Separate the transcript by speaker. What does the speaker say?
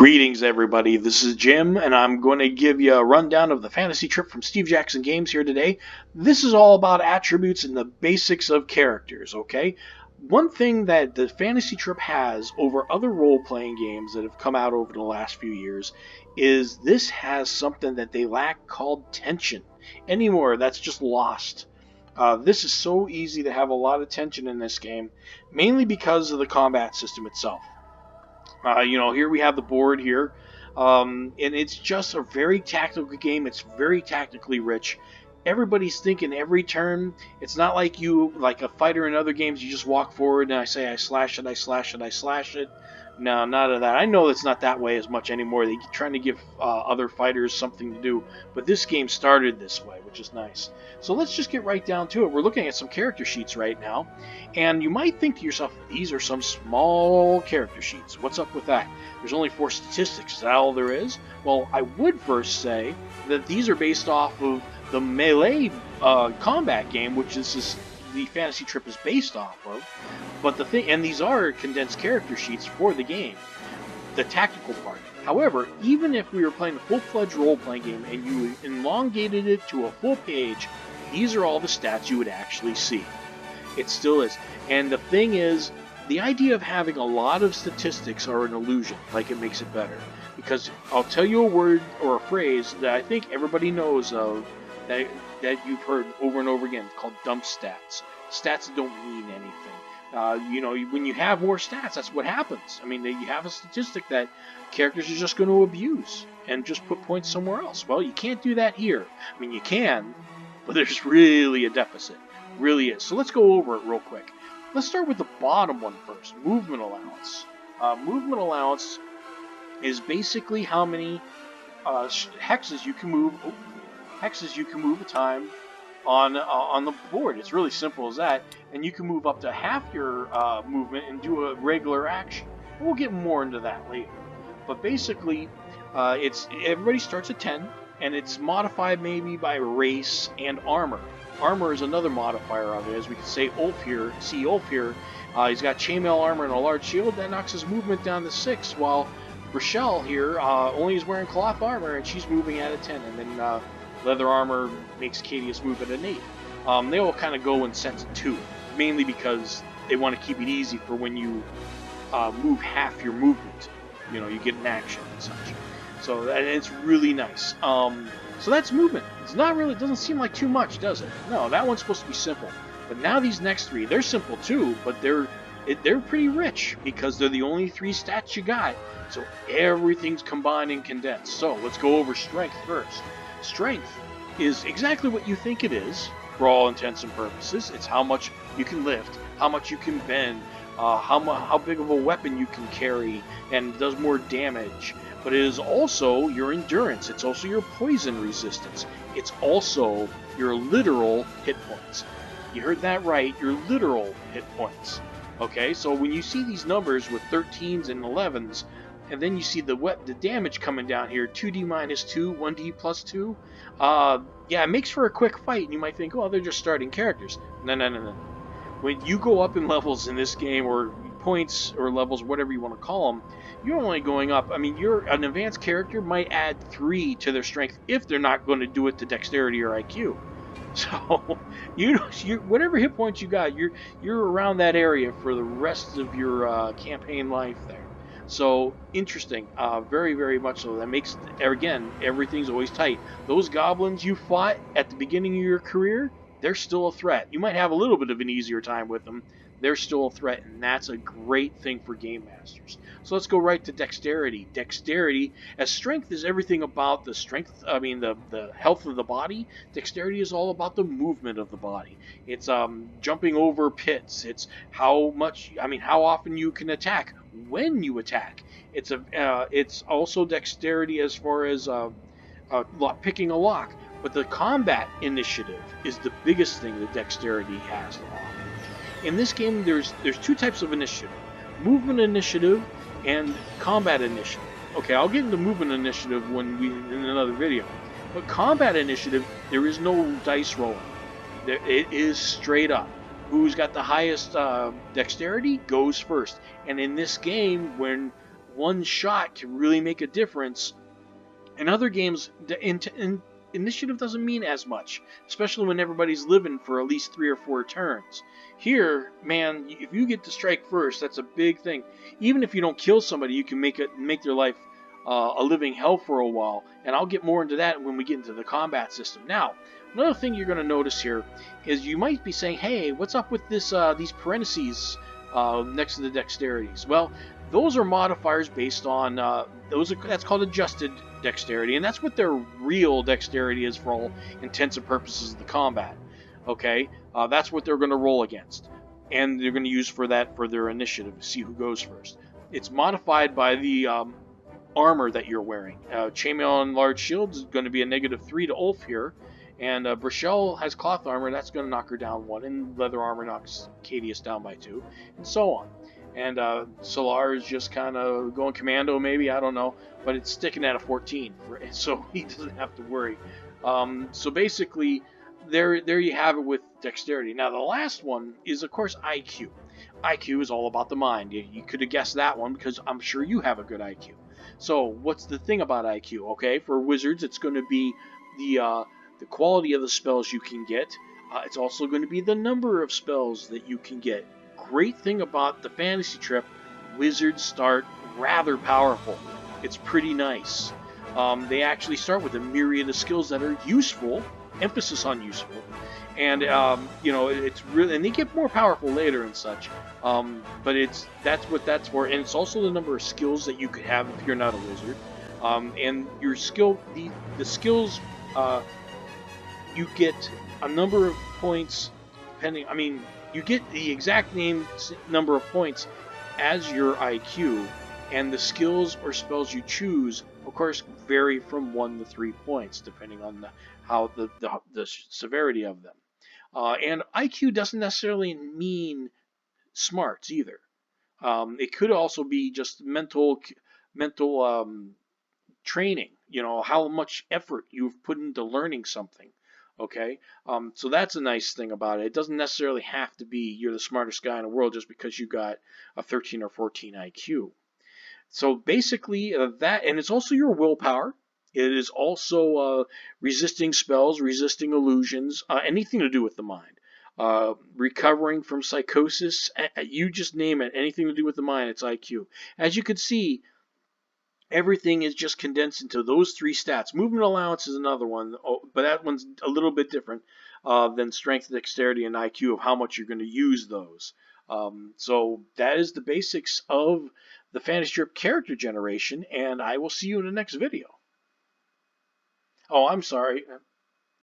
Speaker 1: Greetings, everybody. This is Jim, and I'm going to give you a rundown of the fantasy trip from Steve Jackson Games here today. This is all about attributes and the basics of characters, okay? One thing that the fantasy trip has over other role-playing games that have come out over the last few years is this has something that they lack called tension. Anymore, that's just lost. This is so easy to have a lot of tension in this game, mainly because of the combat system itself. Here we have the board here, and it's just a very tactical game. It's very tactically rich. Everybody's thinking every turn. It's not like like a fighter in other games. You just walk forward and I say I slash it, I slash it, I slash it. No, none of that. I know it's not that way as much anymore. They're trying to give other fighters something to do, but this game started this way, which is nice. So let's just get right down to it. We're looking at some character sheets right now, and you might think to yourself, these are some small character sheets. What's up with that? There's only 4 statistics. Is that all there is? Well, I would first say that these are based off of the Melee combat game, which the fantasy trip is based off of. But and these are condensed character sheets for the game, the tactical part. However, even if we were playing a full-fledged role-playing game and you elongated it to a full page, these are all the stats you would actually see. It still is. And the thing is, the idea of having a lot of statistics are an illusion, like it makes it better. Because I'll tell you a word or a phrase that I think everybody knows of, that you've heard over and over again, called dump stats. Stats don't mean anything. When you have more stats, that's what happens. I mean, you have a statistic that characters are just going to abuse and just put points somewhere else. Well, you can't do that here. I mean, you can, but there's really a deficit. Really is. So let's go over it real quick. Let's start with the bottom one first, movement allowance. Movement allowance is basically how many hexes you can move. Hexes you can move a time on the board. It's really simple as that, and you can move up to half your movement and do a regular action. We'll get more into that later. But basically, everybody starts at 10, and it's modified maybe by race and armor. Armor is another modifier of it, as we can say Ulf here. See Ulf here. He's got chainmail armor and a large shield. That knocks his movement down to 6, while Rochelle here only is wearing cloth armor, and she's moving at a 10, and then leather armor makes Cadius move at an 8. They all kind of go in sets of 2, mainly because they want to keep it easy for when you move half your movement. You get an action and such. So it's really nice. So that's movement. It doesn't seem like too much, does it? No, that one's supposed to be simple. But now these next 3, they're simple too, but they're pretty rich because they're the only 3 stats you got. So everything's combined and condensed. So let's go over strength first. Strength is exactly what you think it is for all intents and purposes. It's how much you can lift, how much you can bend, how big of a weapon you can carry, and does more damage. But it is also your endurance. It's also your poison resistance. It's also your literal hit points. You heard that right, your literal hit points. Okay, so when you see these numbers with 13s and 11s, and then you see the damage coming down here, 2d minus 2, 1d plus 2. It makes for a quick fight, and you might think, oh, they're just starting characters. No. When you go up in levels in this game, or points, or levels, whatever you want to call them, you're only going up. I mean, an advanced character might add 3 to their strength if they're not going to do it to dexterity or IQ. So, whatever hit points you got, you're around that area for the rest of your campaign life there. So, interesting. Very, very much so. That makes, again, everything's always tight. Those goblins you fought at the beginning of your career, they're still a threat. You might have a little bit of an easier time with them. They're still a threat, and that's a great thing for game masters. So let's go right to dexterity. Dexterity, as strength is everything about the strength, the health of the body, dexterity is all about the movement of the body. It's jumping over pits. It's how often you can attack, when you attack. It's also dexterity as far as picking a lock. But the combat initiative is the biggest thing that dexterity has to offer. In this game, there's 2 types of initiative: movement initiative and combat initiative. Okay, I'll get into movement initiative in another video. But combat initiative, there is no dice rolling. It is straight up. Who's got the highest dexterity goes first. And in this game, when one shot can really make a difference. In other games, initiative doesn't mean as much, especially when everybody's living for at least 3 or 4 turns. Here, man, if you get to strike first, that's a big thing. Even if you don't kill somebody, you can make their life a living hell for a while. And I'll get more into that when we get into the combat system. Now, another thing you're going to notice here is you might be saying, "Hey, what's up with this these parentheses next to the dexterities?" Well, those are modifiers based on that's called adjusted dexterity, and that's what their real dexterity is for all intents and purposes of the combat. Okay, that's what they're going to roll against, and they're going to use for that for their initiative to see who goes first. It's modified by the armor that you're wearing. Chainmail and large shields is going to be a -3 to Ulf here, and Brachelle has cloth armor, that's going to knock her down 1, and leather armor knocks Cadius down by 2, and so on. And Solar is just kind of going commando, maybe, I don't know, but it's sticking at a 14, so he doesn't have to worry. So basically, there you have it with dexterity. Now the last one is, of course, IQ. IQ is all about the mind. You could have guessed that one because I'm sure you have a good IQ. So what's the thing about IQ? Okay, for wizards, it's going to be the quality of the spells you can get. It's also going to be the number of spells that you can get. Great thing about the fantasy trip, wizards start rather powerful. It's pretty nice. They actually start with a myriad of skills that are useful, emphasis on useful, and it's really, and they get more powerful later and such. But that's what that's for, and it's also the number of skills that you could have if you're not a wizard. And your skill, the skills, you get a number of points depending. I mean, you get the exact number of points as your IQ, and the skills or spells you choose, of course, vary from 1 to 3 points depending on the severity of them. And IQ doesn't necessarily mean smarts either. It could also be just mental training. How much effort you've put into learning something. Okay, so that's a nice thing about it. It doesn't necessarily have to be you're the smartest guy in the world just because you got a 13 or 14 IQ. So basically, that, and it's also your willpower. It is also resisting spells, resisting illusions, anything to do with the mind. Recovering from psychosis, you just name it, anything to do with the mind, it's IQ. As you can see, everything is just condensed into those 3 stats. Movement allowance is another one, but that one's a little bit different than strength, dexterity, and IQ of how much you're going to use those. So that is the basics of the Fantasy Trip character generation, and I will see you in the next video. Oh, I'm sorry.